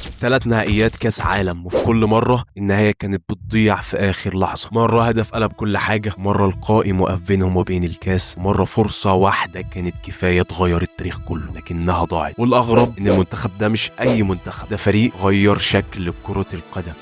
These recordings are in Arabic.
3 نهائيات كاس عالم، وفي كل مرة النهاية كانت بتضيع في آخر لحظة. مرة هدف قلب كل حاجة، مرة القائم وقف بينهم وبين الكاس، مرة فرصة واحدة كانت كفاية تغير التاريخ كله لكنها ضاعت. والأغرب إن المنتخب ده مش أي منتخب، ده فريق غير شكل كرة القدم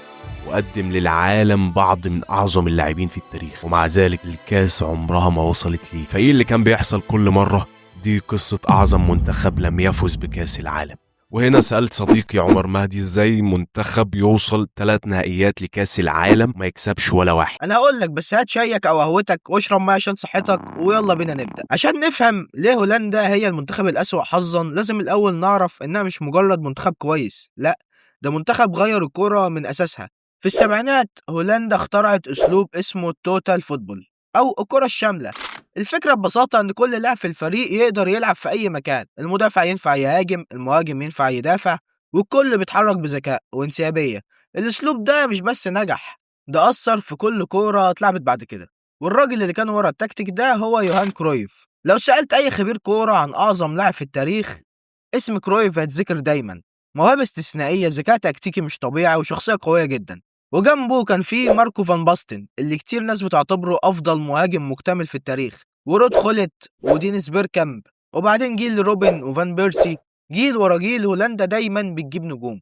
وقدم للعالم بعض من أعظم اللاعبين في التاريخ، ومع ذلك الكاس عمرها ما وصلت ليه. فإيه اللي كان بيحصل كل مرة؟ دي قصة أعظم منتخب لم يفز بكاس العالم. وهنا سألت صديقي عمر مهدي ازاي منتخب يوصل 3 نهائيات لكاس العالم ما يكسبش ولا واحد. انا هقول لك، بس هات شايك او قهوتك واشرب ميه عشان صحتك، ويلا بينا نبدا. عشان نفهم ليه هولندا هي المنتخب الاسوأ حظا، لازم الاول نعرف انها مش مجرد منتخب كويس، لا، ده منتخب غير الكرة من اساسها. في السبعينات هولندا اخترعت اسلوب اسمه التوتال فوتبول او الكرة الشاملة. الفكرة ببساطة ان كل لاعب في الفريق يقدر يلعب في اي مكان، المدافع ينفع يهاجم، المهاجم ينفع يدافع، والكل بيتحرك بذكاء وانسيابية. الاسلوب ده مش بس نجح، ده أثر في كل كورة اتلعبت بعد كده. والراجل اللي كان ورا التكتيك ده هو يوهان كرويف. لو سألت أي خبير كورة عن أعظم لاعب في التاريخ، اسم كرويف هيتذكر دايما. موهبة استثنائية، ذكاء تكتيكي مش طبيعي، وشخصية قوية جدا. وجنبه كان في ماركو فان باستن اللي كتير ناس بتعتبره أفضل مهاجم مكتمل في التاريخ، ورود خولت ودينيس بيركامب، وبعدين جيل روبن وفان بيرسي. جيل ورا جيل هولندا دايما بتجيب نجوم،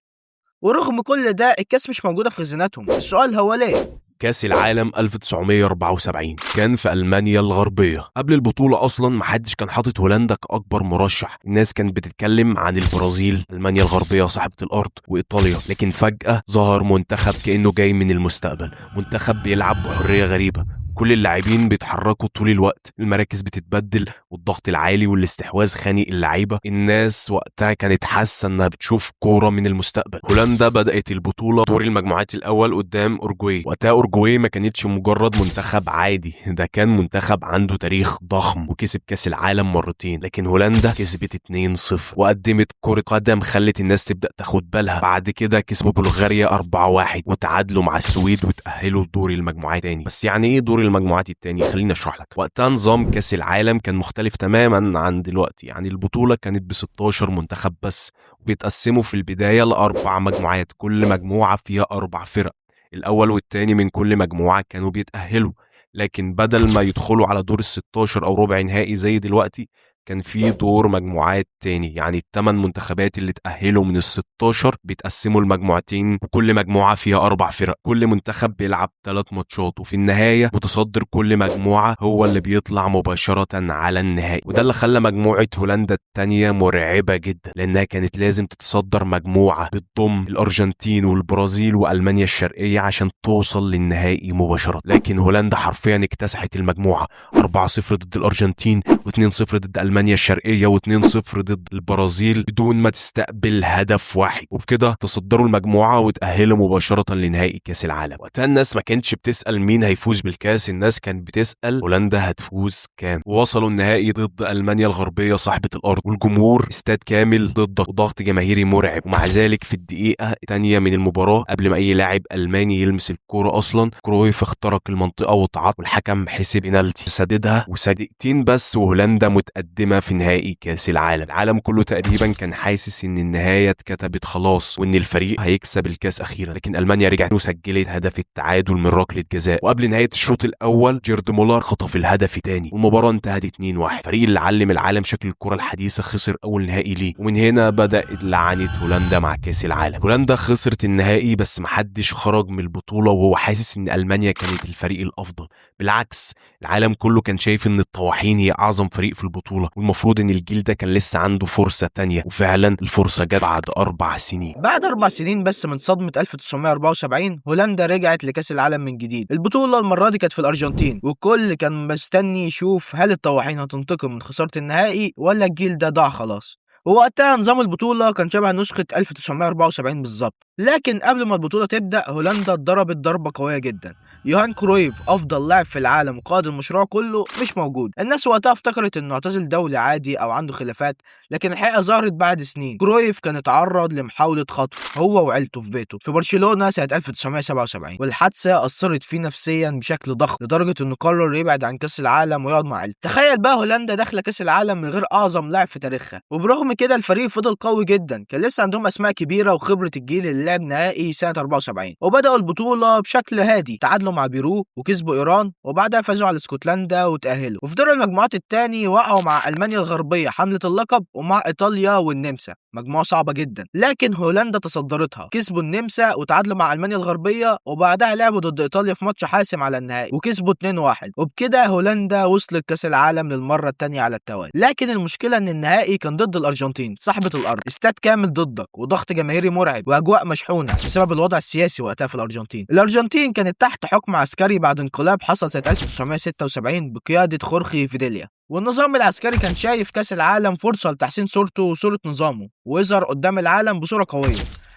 ورغم كل ده الكاس مش موجودة في خزينتهم. السؤال هو ليه؟ كاس العالم 1974 كان في ألمانيا الغربية. قبل البطولة أصلا محدش كان حاطط هولندا كأكبر مرشح، الناس كانت بتتكلم عن البرازيل، ألمانيا الغربية صاحبة الأرض، وإيطاليا. لكن فجأة ظهر منتخب كأنه جاي من المستقبل، منتخب بيلعب بحرية غريبة، كل اللاعبين بيتحركوا طول الوقت، المراكز بتتبدل، والضغط العالي والاستحواذ خانق اللعيبه. الناس وقتها كانت حاسه انها بتشوف كوره من المستقبل. هولندا بدات البطوله دور المجموعات الاول قدام اورجواي. وقتها اورجواي ما كانتش مجرد منتخب عادي، ده كان منتخب عنده تاريخ ضخم وكسب كاس العالم مرتين. لكن هولندا كسبت 2-0 وقدمت كره قدم خلت الناس تبدا تاخد بالها. بعد كده كسبوا بلغاريا 4-1 وتعادلوا مع السويد وتاهلوا لدور المجموعات تاني. بس يعني ايه دور المجموعات التاني؟ خليني اشرح لك. وقتها نظام كاس العالم كان مختلف تماما عن دلوقتي، يعني البطوله كانت ب 16 منتخب بس، وبيتقسموا في البدايه لاربع مجموعات، كل مجموعه فيها 4 فرق، الاول والتاني من كل مجموعه كانوا بيتاهلوا. لكن بدل ما يدخلوا على دور ال 16 او ربع نهائي زي دلوقتي، كان في دور مجموعات تاني، يعني ال8 منتخبات اللي تأهلوا من ال16 بيتقسموا المجموعتين، وكل مجموعة فيها 4 فرق، كل منتخب بيلعب 3 ماتشات، وفي النهاية متصدر كل مجموعة هو اللي بيطلع مباشرة على النهائي. وده اللي خلى مجموعة هولندا التانية مرعبة جدا، لأنها كانت لازم تتصدر مجموعة بتضم الأرجنتين والبرازيل وألمانيا الشرقية عشان توصل للنهائي مباشرة. لكن هولندا حرفيا اكتسحت المجموعة، 4-0 ضد الأرجنتين، و2-0 ضد ألمانيا الشرقية، و2-0 ضد البرازيل بدون ما تستقبل هدف واحد، وبكده تصدروا المجموعة وتأهلوا مباشرة لنهائي كاس العالم. وقتها الناس ما كانتش بتسأل مين هيفوز بالكاس، الناس كانت بتسأل هولندا هتفوز كام. ووصلوا النهائي ضد ألمانيا الغربية صاحبة الأرض، والجمهور استاد كامل ضد وضغط جماهيري مرعب. ومع ذلك في الدقيقة الثانية من المباراة قبل ما أي لاعب ألماني يلمس الكورة أصلا، كرويف اخترق المنطقة وتعاطى، والحكم حسب بينالتي سددها، وسدقتين بس وهولندا متقدمة في نهائي كاس العالم. العالم كله تقريبا كان حاسس ان النهاية اتكتبت خلاص وان الفريق هيكسب الكاس اخيرا، لكن المانيا رجعت وسجلت هدف التعادل من ركلة جزاء، وقبل نهاية الشوط الاول جيرد مولر خطف الهدف الثاني، والمباراة انتهت 2-1. الفريق اللي علم العالم شكل الكرة الحديثة خسر اول نهائي ليه، ومن هنا بدأت لعنة هولندا مع كاس العالم. هولندا خسرت النهائي بس محدش خرج من البطولة وهو حاسس ان المانيا كانت الفريق الافضل، بالعكس العالم كله كان شايف ان الطواحين هي اعظم فريق في البطولة، والمفروض ان الجيل ده كان لسه عنده فرصة تانية. وفعلا الفرصة جت بعد 4 سنين. بعد 4 سنين بس من صدمة 1974 هولندا رجعت لكأس العالم من جديد. البطولة المرة دي كانت في الأرجنتين، والكل كان مستني يشوف هل الطواحين هتنتقم من خسارة النهائي ولا الجيل ده ضاع خلاص. ووقتها نظام البطولة كان شبه نسخة 1974 بالظبط. لكن قبل ما البطولة تبدأ هولندا اتضربت ضربة قوية جدا. يوهان كرويف أفضل لاعب في العالم وقائد المشروع كله مش موجود. الناس وقتها افتكرت إنه اعتزل دولي عادي أو عنده خلافات، لكن الحقيقة ظهرت بعد سنين. كرويف كان اتعرض لمحاولة خطف هو وعيلته في بيته في برشلونة سنة 1977، والحادثة أثرت فيه نفسيا بشكل ضخم لدرجة إنه قرر يبعد عن كأس العالم ويقعد مع عيلته. تخيل بقى هولندا داخلة كأس العالم من غير أعظم لاعب في تاريخها، وبرغم كده الفريق فضل قوي جدا، كان لسه عندهم اسماء كبيره وخبره الجيل اللي لعب نهائي سنه 74، وبداوا البطوله بشكل هادي، تعادلوا مع بيرو وكسبوا ايران وبعدها فازوا على اسكتلندا وتاهلوا. وفي دور المجموعات الثاني وقعوا مع المانيا الغربيه حامله اللقب ومع ايطاليا والنمسا، مجموعه صعبه جدا، لكن هولندا تصدرتها، كسبوا النمسا وتعادلوا مع المانيا الغربيه وبعدها لعبوا ضد ايطاليا في ماتش حاسم على النهائي وكسبوا 2-1، وبكده هولندا وصلت كاس العالم للمره الثانيه على التوالي. لكن المشكله ان النهائي كان ضد الارجنتين صاحبه الارض، استاد كامل ضدك وضغط جماهيري مرعب واجواء مشحونه بسبب الوضع السياسي وقتها في الارجنتين. الارجنتين كانت تحت حكم عسكري بعد انقلاب حصل سنه 1976 بقياده خورخي فيديليا، والنظام العسكري كان شايف كاس العالم فرصه لتحسين صورته وصوره نظامه ويظهر قدام العالم بصوره قويه.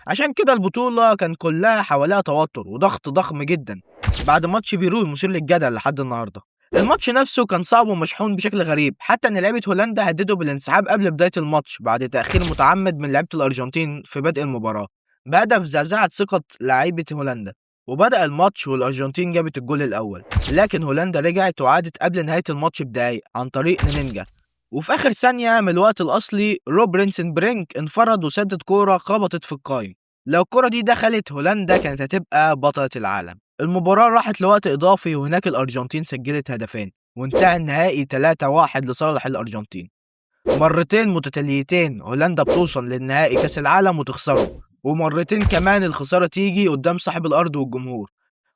عشان كده البطوله كان كلها حواليها توتر وضغط ضخم جدا بعد ماتش بيرو المثير للجدل لحد النهارده. الماتش نفسه كان صعب ومشحون بشكل غريب، حتى ان لعيبه هولندا هددوا بالانسحاب قبل بدايه الماتش بعد تاخير متعمد من لعيبه الارجنتين في بدء المباراه بهدف زعزعه ثقه لاعيبه هولندا. وبدأ الماتش والارجنتين جابت الجول الاول، لكن هولندا رجعت وعادت قبل نهايه الماتش بدقايق عن طريق نينجا، وفي اخر ثانيه من الوقت الاصلي روب رينسنبرينك انفرد وسدد كوره خبطت في القايم. لو الكوره دي دخلت هولندا كانت هتبقى بطله العالم. المباراة راحت لوقت إضافي وهناك الأرجنتين سجلت هدفين وانتهى النهائي 3-1 لصالح الأرجنتين. مرتين متتاليتين هولندا بتوصل للنهائي كأس العالم وتخسره، ومرتين كمان الخسارة تيجي قدام صاحب الأرض والجمهور.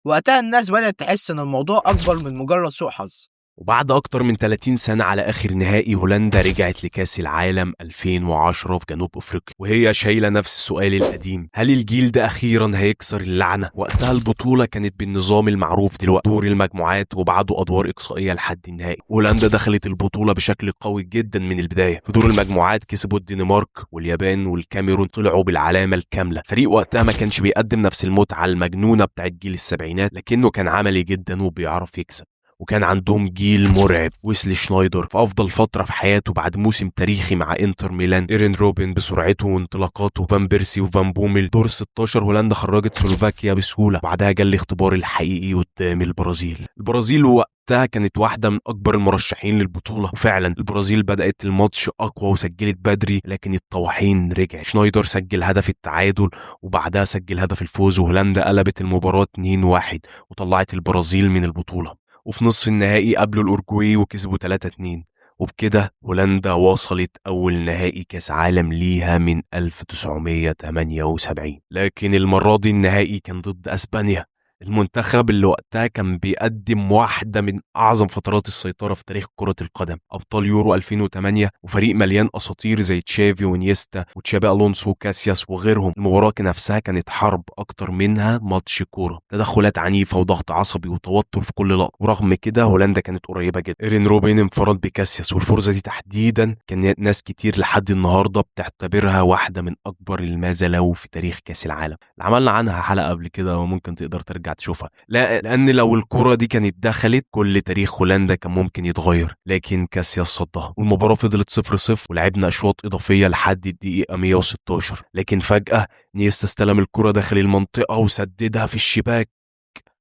وقتها الناس بدأت تحس إن الموضوع أكبر من مجرد سوء حظ. وبعد أكتر من 30 سنة على آخر نهائي هولندا رجعت لكأس العالم 2010 في جنوب أفريقيا وهي شايلة نفس السؤال القديم: هل الجيل ده أخيرا هيكسر اللعنة؟ وقتها البطولة كانت بالنظام المعروف دلوقتي، دور المجموعات وبعده أدوار إقصائية لحد النهائي. هولندا دخلت البطولة بشكل قوي جدا من البداية، في دور المجموعات كسبوا الدنمارك واليابان والكاميرون، طلعوا بالعلامة الكاملة. فريق وقتها ما كانش بيقدم نفس المتعة المجنونة بتاعت جيل السبعينات، لكنه كان عملي جدا وبيعرف يكسب، وكان عندهم جيل مرعب: ويسلي شنايدر في افضل فتره في حياته بعد موسم تاريخي مع انتر ميلان، ايرين روبن بسرعته وانطلاقاته، فان بيرسي وفان بوميل. دور 16 هولندا خرجت سلوفاكيا بسهوله، بعدها جه الاختبار الحقيقي قدام البرازيل وقتها كانت واحدة من أكبر المرشحين للبطولة، وفعلا البرازيل بدأت الماتش أقوى وسجلت بدري، لكن الطواحين رجع. شنايدر سجل هدف التعادل وبعدها سجل هدف الفوز، وهولندا قلبت المباراة 2-1 وطلعت البرازيل من البطولة. وفي نصف النهائي قابلوا الأورجواي وكسبوا 3-2، وبكده هولندا وصلت أول نهائي كاس عالم ليها من 1978. لكن المرة دي النهائي كان ضد أسبانيا، المنتخب اللي وقتها كان بيقدم واحدة من أعظم فترات السيطرة في تاريخ كرة القدم، أبطال يورو 2008 وفريق مليان أساطير زي تشافي ونيستا وتشابي ألونسو وكاسياس وغيرهم. المباراة نفسها كانت حرب أكتر منها ماتش كورة، تدخلات عنيفة وضغط عصبي وتوتر في كل لقطة، ورغم كده هولندا كانت قريبة جدا. إيرين روبين انفرد بكاسياس، والفرصة دي تحديدا كان ناس كتير لحد النهاردة بتعتبرها واحدة من أكبر الماذا لو في تاريخ كاس العالم. عملنا عنها حلقة قبل كده وممكن تقدر ترجع تشوفها، لان لو الكرة دي كانت دخلت كل تاريخ هولندا كان ممكن يتغير، لكن كاسياس صدها والمباراة فضلت 0-0 ولعبنا اشواط اضافية لحد الدقيقة 116. لكن فجأة نيستا استلم الكرة داخل المنطقة وسددها في الشباك،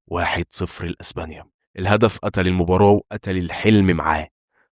1-0 لاسبانيا. الهدف قتل المباراة وقتل الحلم معاه.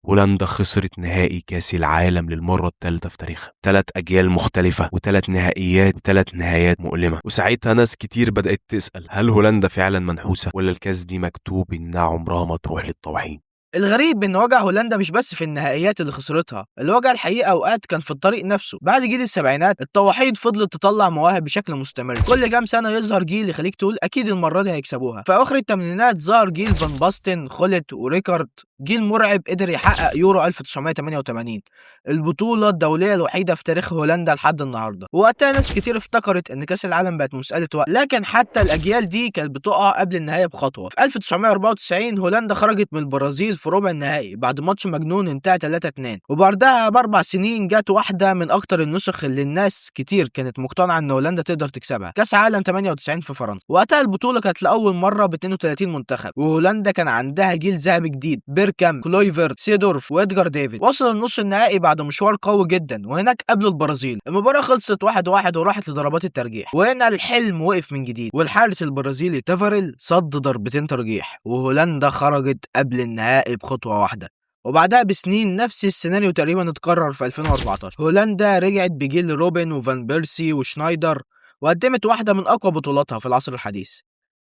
هولندا خسرت نهائي كاس العالم للمرة الثالثة في تاريخها، 3 أجيال مختلفة و3 نهائيات و3 نهايات مؤلمة. وساعتها ناس كتير بدأت تسأل: هل هولندا فعلا منحوسة ولا الكاس دي مكتوب إنها عمرها ما تروح للطواحين؟ الغريب ان وجع هولندا مش بس في النهائيات اللي خسرتها، الوجع الحقيقه اوقات كان في الطريق نفسه. بعد جيل السبعينات الطواحين فضلت تطلع مواهب بشكل مستمر، كل كام سنه يظهر جيل يخليك تقول اكيد المره دي هيكسبوها. في اواخر الثمانينات ظهر جيل فان باستن، خولت وريكارد، جيل مرعب قدر يحقق يورو 1988، البطوله الدوليه الوحيده في تاريخ هولندا لحد النهارده. وقتها ناس كتير افتكرت ان كاس العالم بقت مساله وقت، لكن حتى الاجيال دي كانت بتقع قبل النهايه بخطوه. في 1994 هولندا خرجت من البرازيل في ربع النهائي بعد ماتش مجنون انتهى 3-2، وبعدها ب4 سنين جت واحده من اكتر النسخ اللي الناس كتير كانت مقتنعه ان هولندا تقدر تكسبها، كاس عالم 98 في فرنسا. وقتها البطوله كانت لاول مره ب 32 منتخب، وهولندا كان عندها جيل ذهبي جديد: بيركام، كلويفرت، سيدورف وادجار ديفيد. وصل النص النهائي بعد مشوار قوي جدا، وهناك قابلوا البرازيل. المباراه خلصت 1-1 وراحت لضربات الترجيح، وهنا الحلم وقف من جديد، والحارس البرازيلي تافاريل صد ضربتين ترجيح، وهولندا خرجت قبل النهائي بخطوه واحده. وبعدها بسنين نفس السيناريو تقريبا اتكرر في 2014. هولندا رجعت بجيل روبن وفان بيرسي وشنايدر وقدمت واحدة من أقوى بطولاتها في العصر الحديث.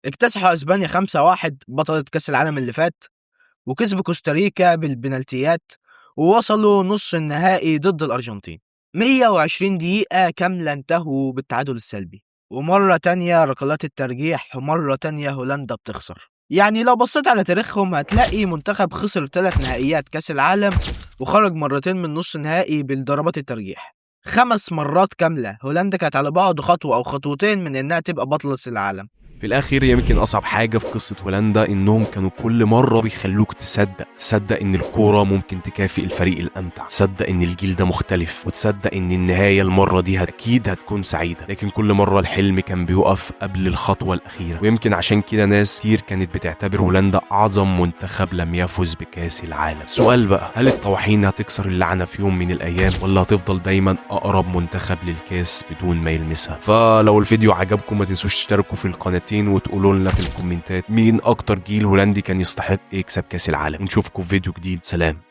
اكتسحوا أسبانيا 5-1 بطلة كأس العالم اللي فات، وكسبوا كوستاريكا بالبنالتيات، ووصلوا نص النهائي ضد الأرجنتين. 120 دقيقة كاملة انتهوا بالتعادل السلبي، ومرة تانية ركلات الترجيح، ومرة تانية هولندا بتخسر. يعني لو بصيت على تاريخهم هتلاقي منتخب خسر 3 نهائيات كأس العالم وخرج مرتين من نص نهائي بالضربات الترجيح. 5 مرات كاملة هولندا كانت على بعد خطوة أو خطوتين من إنها تبقى بطلة العالم. في الاخير يمكن اصعب حاجه في قصه هولندا انهم كانوا كل مره بيخلوك تصدق ان الكوره ممكن تكافئ الفريق الامتع، تصدق ان الجيل ده مختلف، وتصدق ان النهايه المره دي اكيد هتكون سعيده. لكن كل مره الحلم كان بيقف قبل الخطوه الاخيره، ويمكن عشان كده ناس كتير كانت بتعتبر هولندا اعظم منتخب لم يفز بكاس العالم. السؤال بقى، هل الطواحين هتكسر اللعنه في يوم من الايام، ولا هتفضل دايما اقرب منتخب للكاس بدون ما يلمسها؟ فلو الفيديو عجبكم ما تنسوش تشتركوا في القناه وتقولوا لنا في الكومنتات مين اكتر جيل هولندي كان يستحق يكسب كاس العالم. ونشوفكم في فيديو جديد. سلام.